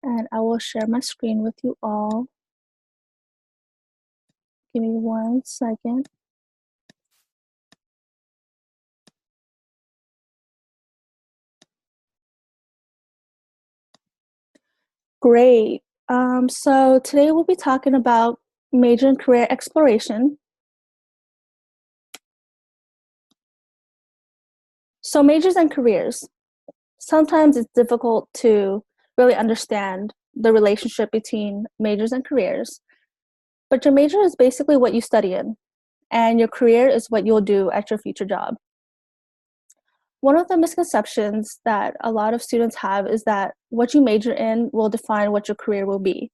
and I will share my screen with you all. Give me 1 second. Great. So today we'll be talking about major and career exploration. So majors and careers. Sometimes it's difficult to really understand the relationship between majors and careers, but your major is basically what you study in, and your career is what you'll do at your future job. One of the misconceptions that a lot of students have is that what you major in will define what your career will be.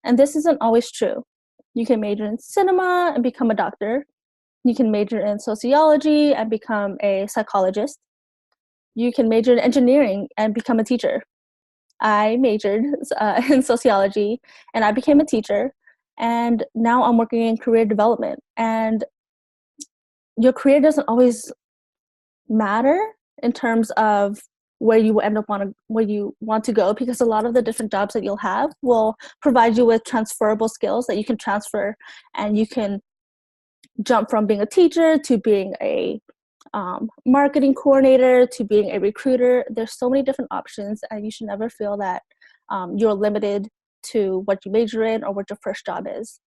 And this isn't always true. You can major in cinema and become a doctor. You can major in sociology and become a psychologist. You can major in engineering and become a teacher. I majored in sociology and I became a teacher. And now I'm working in career development. And your career doesn't always matter in terms of where you end up where you want to go, because a lot of the different jobs that you'll have will provide you with transferable skills that you can transfer, and you can jump from being a teacher to being a marketing coordinator to being a recruiter. There's so many different options, and you should never feel that you're limited to what you major in or what your first job is.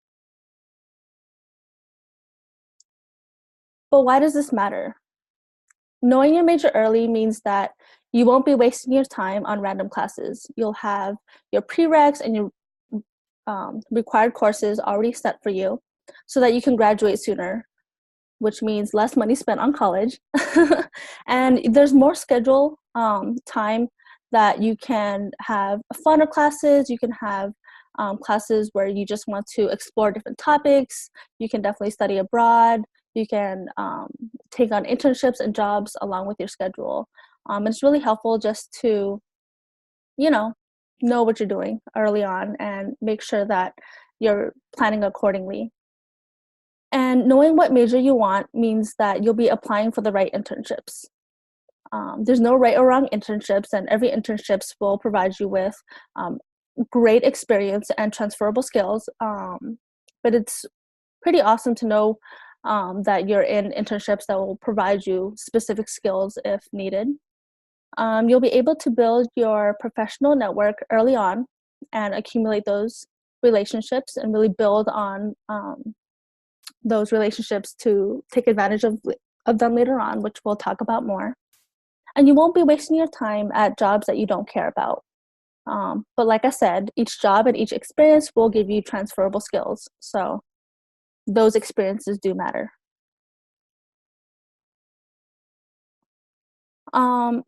But why does this matter? Knowing your major early means that you won't be wasting your time on random classes. You'll have your prereqs and your required courses already set for you so that you can graduate sooner, which means less money spent on college. And there's more schedule time that you can have funner classes. You can have classes where you just want to explore different topics. You can definitely study abroad. You can take on internships and jobs along with your schedule. It's really helpful just to, know what you're doing early on and make sure that you're planning accordingly. And knowing what major you want means that you'll be applying for the right internships. There's no right or wrong internships, and every internships will provide you with great experience and transferable skills. But it's pretty awesome to know that you're in internships that will provide you specific skills if needed. You'll be able to build your professional network early on and accumulate those relationships and really build on those relationships to take advantage of them later on, which we'll talk about more. And you won't be wasting your time at jobs that you don't care about. But like I said, each job and each experience will give you transferable skills. So those experiences do matter. And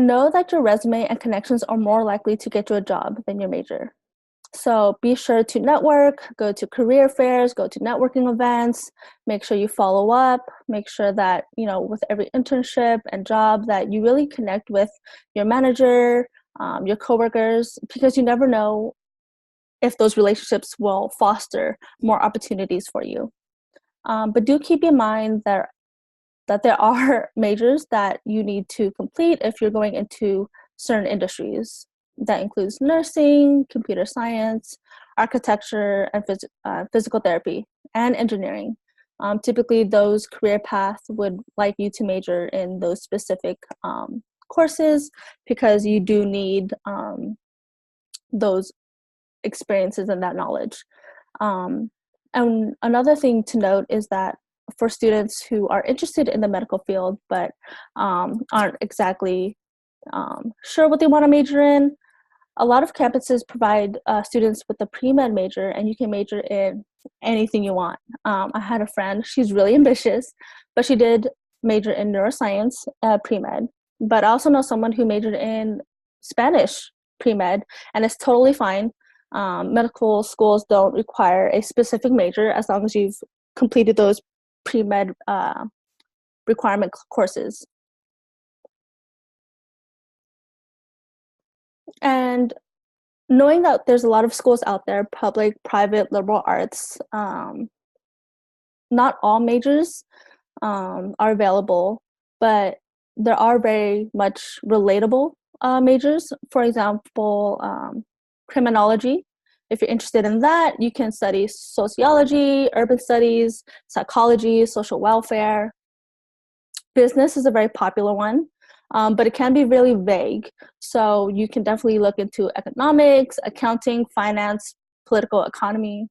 know that your resume and connections are more likely to get you a job than your major. So be sure to network, go to career fairs, go to networking events, make sure you follow up, make sure that, with every internship and job that you really connect with your manager, your coworkers, because you never know if those relationships will foster more opportunities for you. But do keep in mind that there are majors that you need to complete if you're going into certain industries. That includes nursing, computer science, architecture, and physical therapy, and engineering. Typically, those career paths would like you to major in those specific courses because you do need those experiences and that knowledge. And another thing to note is that for students who are interested in the medical field but aren't exactly sure what they want to major in, a lot of campuses provide students with a pre-med major, and you can major in anything you want. I had a friend, she's really ambitious, but she did major in neuroscience pre-med. But I also know someone who majored in Spanish pre-med, and it's totally fine. Medical schools don't require a specific major as long as you've completed those pre-med requirement courses. And knowing that there's a lot of schools out there, public, private, liberal arts, not all majors are available, but there are very much relatable majors. For example, criminology. If you're interested in that, you can study sociology, urban studies, psychology, social welfare. Business is a very popular one, but it can be really vague. So you can definitely look into economics, accounting, finance, political economy.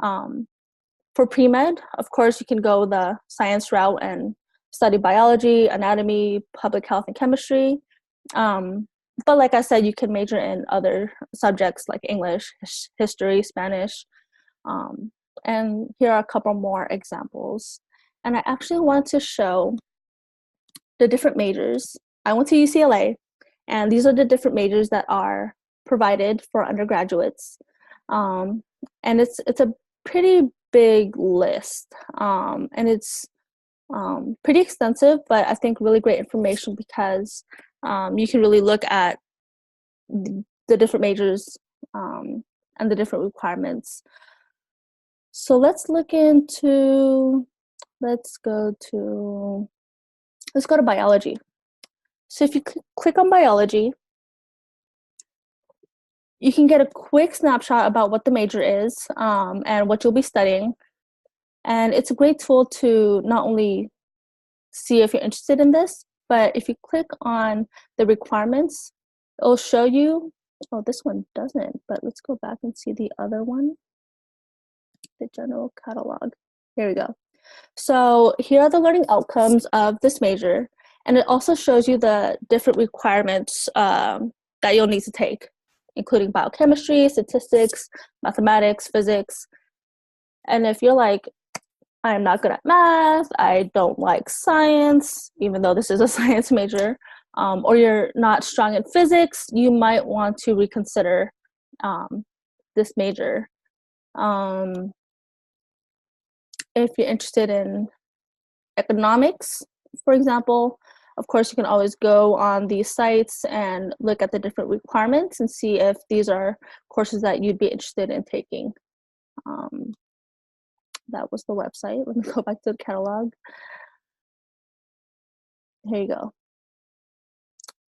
For pre-med, of course, you can go the science route and study biology, anatomy, public health, and chemistry. But like I said, you can major in other subjects like English, history, Spanish. And here are a couple more examples. And I actually want to show the different majors. I went to UCLA, and these are the different majors that are provided for undergraduates. And it's a pretty big list, and it's pretty extensive, but I think really great information because you can really look at the different majors and the different requirements. So let's go to biology. So if you click on biology, you can get a quick snapshot about what the major is and what you'll be studying. And it's a great tool to not only see if you're interested in this, but if you click on the requirements, it'll show you, oh, this one doesn't, but let's go back and see the other one, the general catalog. Here we go. So here are the learning outcomes of this major, and it also shows you the different requirements that you'll need to take, including biochemistry, statistics, mathematics, physics. And if you're like, I'm not good at math, I don't like science, even though this is a science major, or you're not strong in physics, you might want to reconsider this major. If you're interested in economics, for example, of course, you can always go on these sites and look at the different requirements and see if these are courses that you'd be interested in taking. That was the website. Let me go back to the catalog. Here you go.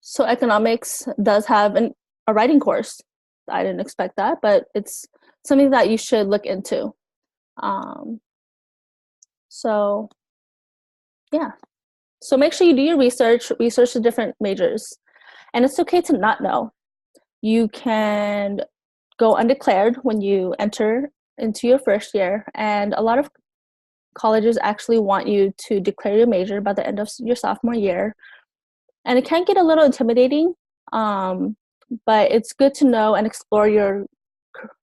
So economics does have a writing course. I didn't expect that, but it's something that you should look into. So yeah. So make sure you do your research the different majors. And it's okay to not know. You can go undeclared when you enter into your first year, and a lot of colleges actually want you to declare your major by the end of your sophomore year. And it can get a little intimidating, but it's good to know and explore your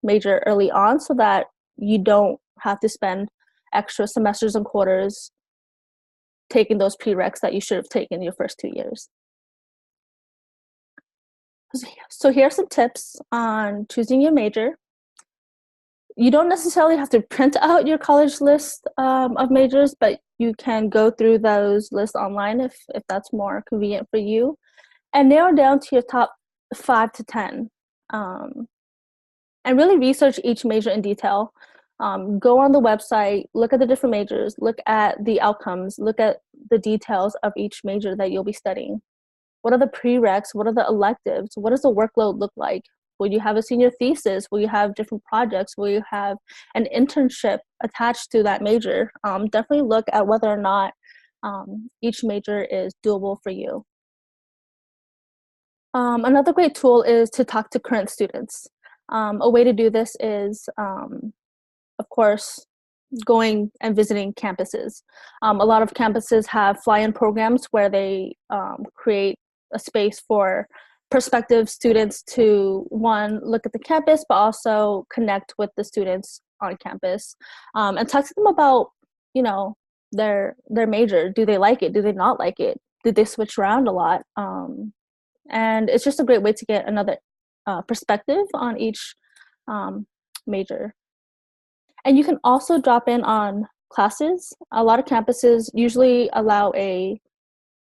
major early on so that you don't have to spend extra semesters and quarters taking those prereqs that you should have taken your first 2 years. So here are some tips on choosing your major. You don't necessarily have to print out your college list of majors, but you can go through those lists online if that's more convenient for you, and narrow down to your top 5 to 10. And really research each major in detail. Go on the website, look at the different majors, look at the outcomes, look at the details of each major that you'll be studying. What are the prereqs? What are the electives? What does the workload look like? Will you have a senior thesis? Will you have different projects? Will you have an internship attached to that major? Definitely look at whether or not each major is doable for you. Another great tool is to talk to current students. A way to do this is, of course, going and visiting campuses. A lot of campuses have fly-in programs where they create a space for prospective students to, one, look at the campus, but also connect with the students on campus and talk to them about, their major. Do they like it? Do they not like it? Did they switch around a lot? And it's just a great way to get another perspective on each major. And you can also drop in on classes. A lot of campuses usually allow a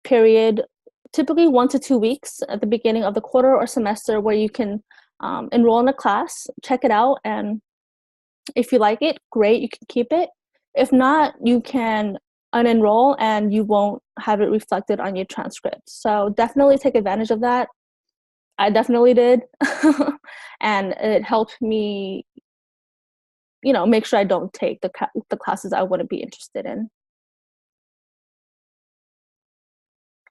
period, typically 1 to 2 weeks at the beginning of the quarter or semester, where you can enroll in a class, check it out, and if you like it, great, you can keep it. If not, you can unenroll and you won't have it reflected on your transcript. So definitely take advantage of that. I definitely did. And it helped me, make sure I don't take the classes I wouldn't be interested in.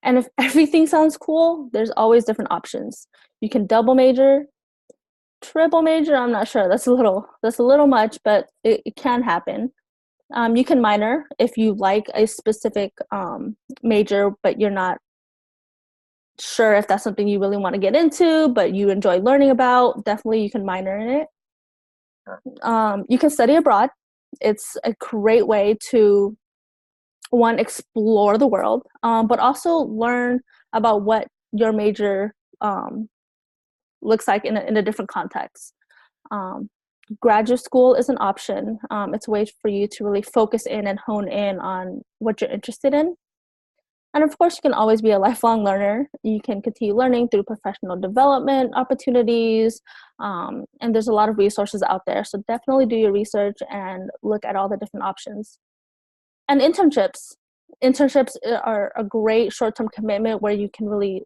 And if everything sounds cool, there's always different options. You can double major, triple major, I'm not sure. That's a little much, but it can happen. You can minor if you like a specific major, but you're not sure if that's something you really want to get into, but you enjoy learning about. Definitely, you can minor in it. You can study abroad. It's a great way to, one, explore the world, but also learn about what your major looks like in a different context. Um, Graduate school is an option. It's a way for you to really focus in and hone in on what you're interested in. And of course, you can always be a lifelong learner. You can continue learning through professional development opportunities. And there's a lot of resources out there. So definitely do your research and look at all the different options. And internships. Internships are a great short-term commitment where you can really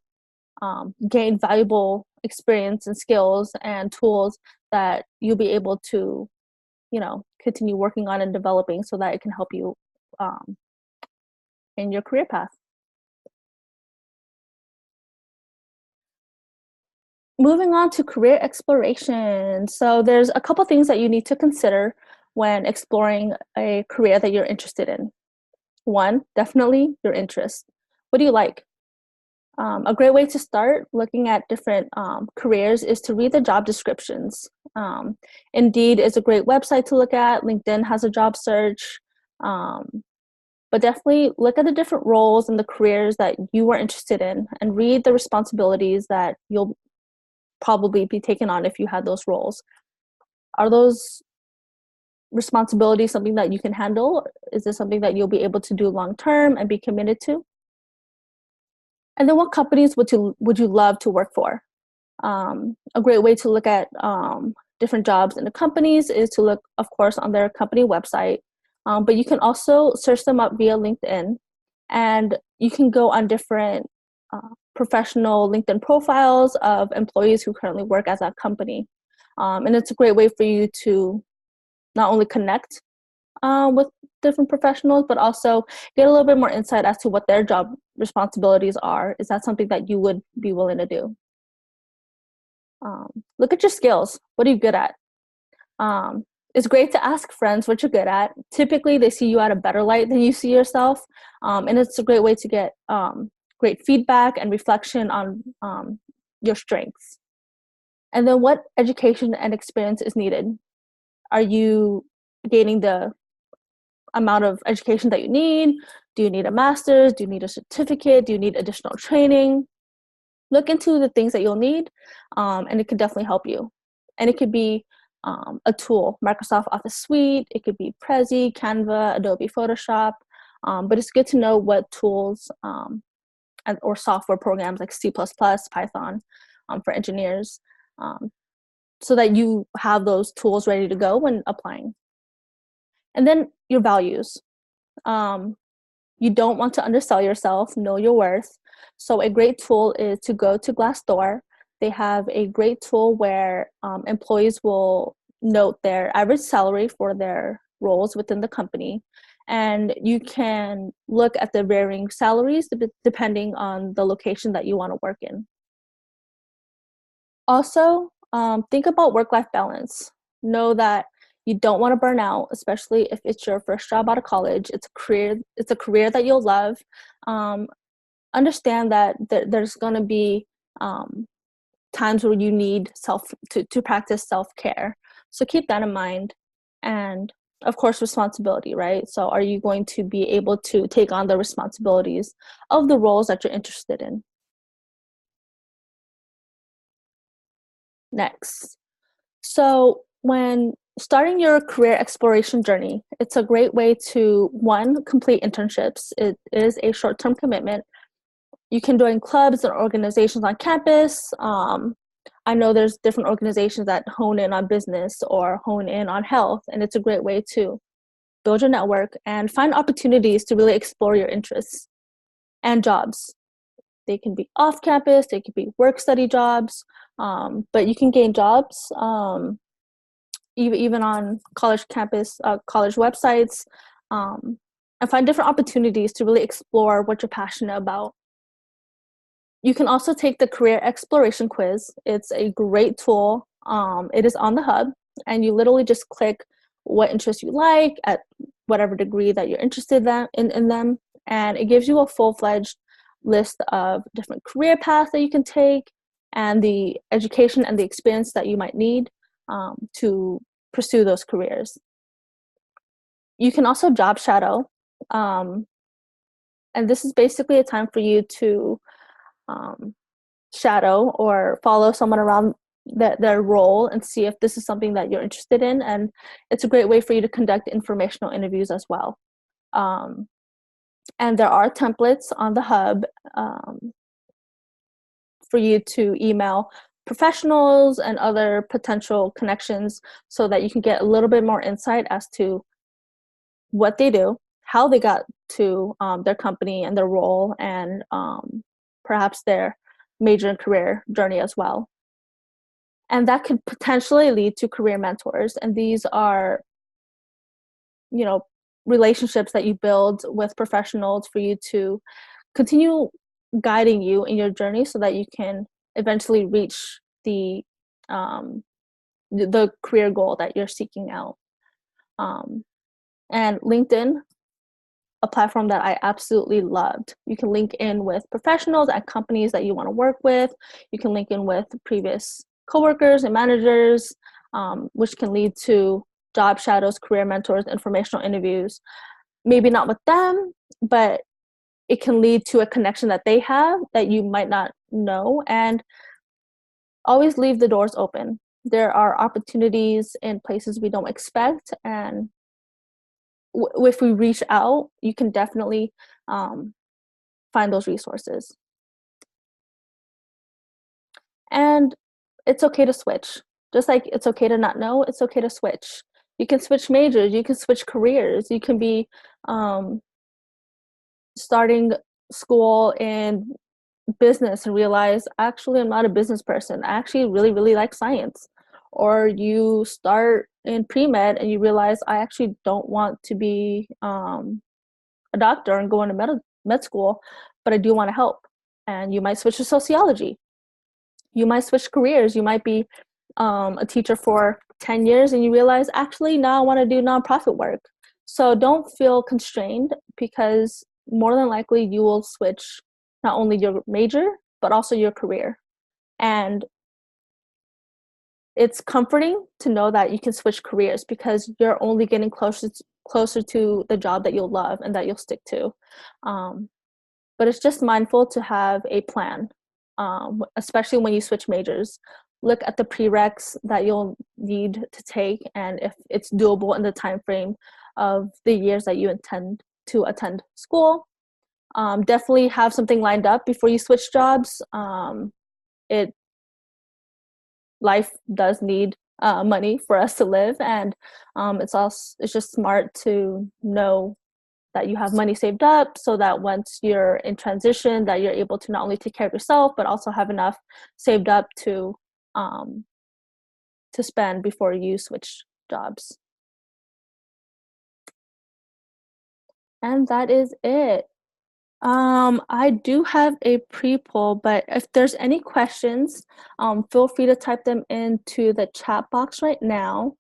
gain valuable experience and skills and tools that you'll be able to, continue working on and developing so that it can help you in your career path. Moving on to career exploration. So there's a couple things that you need to consider when exploring a career that you're interested in. One, definitely your interest. What do you like? A great way to start looking at different careers is to read the job descriptions. Indeed is a great website to look at. LinkedIn has a job search. But definitely look at the different roles and the careers that you are interested in and read the responsibilities that you'll probably be taken on if you had those roles. Are those responsibilities something that you can handle? Is this something that you'll be able to do long term and be committed to? And then what companies would you love to work for? A great way to look at different jobs in the companies is to look, of course, on their company website. But you can also search them up via LinkedIn, and you can go on different professional LinkedIn profiles of employees who currently work at that company. And it's a great way for you to not only connect with different professionals, but also get a little bit more insight as to what their job responsibilities are. Is that something that you would be willing to do? Look at your skills. What are you good at? It's great to ask friends what you're good at. Typically, they see you at a better light than you see yourself. And it's a great way to get great feedback and reflection on your strengths. And then what education and experience is needed? Are you gaining the amount of education that you need? Do you need a master's? Do you need a certificate? Do you need additional training? Look into the things that you'll need, and it can definitely help you. And it could be a tool, Microsoft Office Suite, it could be Prezi, Canva, Adobe Photoshop, but it's good to know what tools or software programs like C++, Python for engineers, so that you have those tools ready to go when applying. And then your values. You don't want to undersell yourself, know your worth. So a great tool is to go to Glassdoor. They have a great tool where employees will note their average salary for their roles within the company. And you can look at the varying salaries depending on the location that you want to work in. Also, think about work-life balance. Know that you don't want to burn out, especially if it's your first job out of college. It's a career that you'll love. Understand that there's going to be times where you need to practice self-care. So keep that in mind. And of course, responsibility, right? So are you going to be able to take on the responsibilities of the roles that you're interested in? Next. So when starting your career exploration journey, it's a great way to, one, complete internships. It is a short-term commitment. You can join clubs and organizations on campus. I know there's different organizations that hone in on business or hone in on health, and it's a great way to build your network and find opportunities to really explore your interests and jobs. They can be off campus, they could be work study jobs, but you can gain jobs even on college campus, college websites, and find different opportunities to really explore what you're passionate about. You can also take the career exploration quiz. It's a great tool. It is on the Hub, and you literally just click what interests you like at whatever degree that you're interested in them, and it gives you a full-fledged list of different career paths that you can take and the education and the experience that you might need to pursue those careers. You can also job shadow, and this is basically a time for you to shadow or follow someone around their role and see if this is something that you're interested in. And it's a great way for you to conduct informational interviews as well. And there are templates on the Hub for you to email professionals and other potential connections so that you can get a little bit more insight as to what they do, how they got to their company and their role, and perhaps their major and career journey as well. And that could potentially lead to career mentors. And these are, relationships that you build with professionals for you to continue guiding you in your journey so that you can eventually reach the career goal that you're seeking out. And LinkedIn, a platform that I absolutely loved. You can link in with professionals at companies that you want to work with. You can link in with previous coworkers and managers, which can lead to job shadows, career mentors, informational interviews. Maybe not with them, but it can lead to a connection that they have that you might not know. And always leave the doors open. There are opportunities in places we don't expect, and if we reach out, you can definitely find those resources. And it's okay to switch. Just like it's okay to not know, it's okay to switch. You can switch majors, you can switch careers, you can be starting school in business and realize, actually, I'm not a business person. I actually really, really like science. Or you start in pre-med and you realize, I actually don't want to be a doctor and go into med school, but I do want to help. And you might switch to sociology. You might switch careers. You might be a teacher for 10 years and you realize, actually, now I want to do nonprofit work. So don't feel constrained, because more than likely you will switch not only your major, but also your career. And it's comforting to know that you can switch careers, because you're only getting closer to the job that you'll love and that you'll stick to. But it's just mindful to have a plan, especially when you switch majors. Look at the prereqs that you'll need to take, and if it's doable in the time frame of the years that you intend to attend school. Definitely have something lined up before you switch jobs. Life does need money for us to live, and it's just smart to know that you have money saved up so that once you're in transition, that you're able to not only take care of yourself but also have enough saved up to spend before you switch jobs. And that is it. I do have a pre-poll, but if there's any questions, feel free to type them into the chat box right now,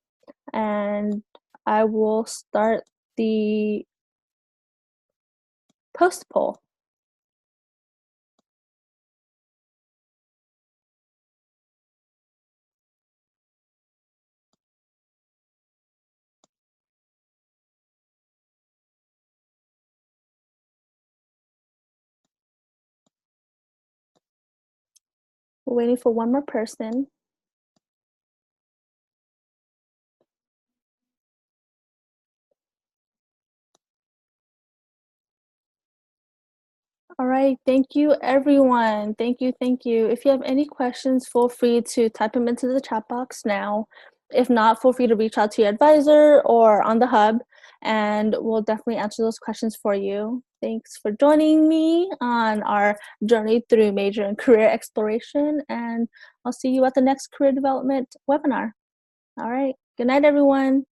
and I will start the post poll. We're waiting for one more person. All right, thank you, everyone. Thank you. If you have any questions, feel free to type them into the chat box now. If not, feel free to reach out to your advisor or on the Hub, and we'll definitely answer those questions for you. Thanks for joining me on our journey through major and career exploration, and I'll see you at the next career development webinar. All right. Good night, everyone.